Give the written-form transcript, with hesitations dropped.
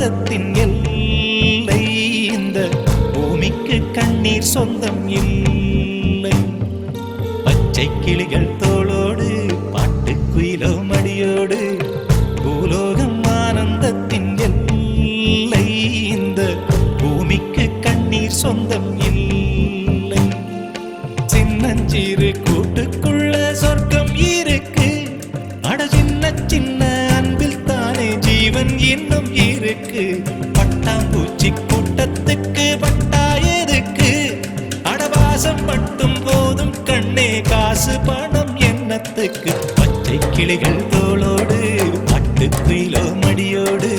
ஆனந்தத்தின் எல்லை. இந்த பூமிக்கு கண்ணீர் சொந்தம் இல்லை. பச்சை கிளிகள் தோளோடு பாட்டுக்குயிலோ மடியோடு பூலோகம் ஆனந்தத்தின் எல்லை. இந்த பூமிக்கு கண்ணீர் சொந்தம் இல்லை. சின்னஞ்சிறு கூட்டுக்குள்ள சொர்க்கம் இருக்கு. அட சின்ன சின்ன அன்பில் தானே ஜீவன் இன்னும் இருக்கு. பட்டாம்பூச்சி கூட்டத்துக்கு பட்டா எதுக்கு? அடவாசம் மட்டும் போதும் கண்ணே, காசு பணம் என்னத்துக்கு? பச்சை கிளிகள் தோளோடு பாட்டுக்குயிலோ மடியோடு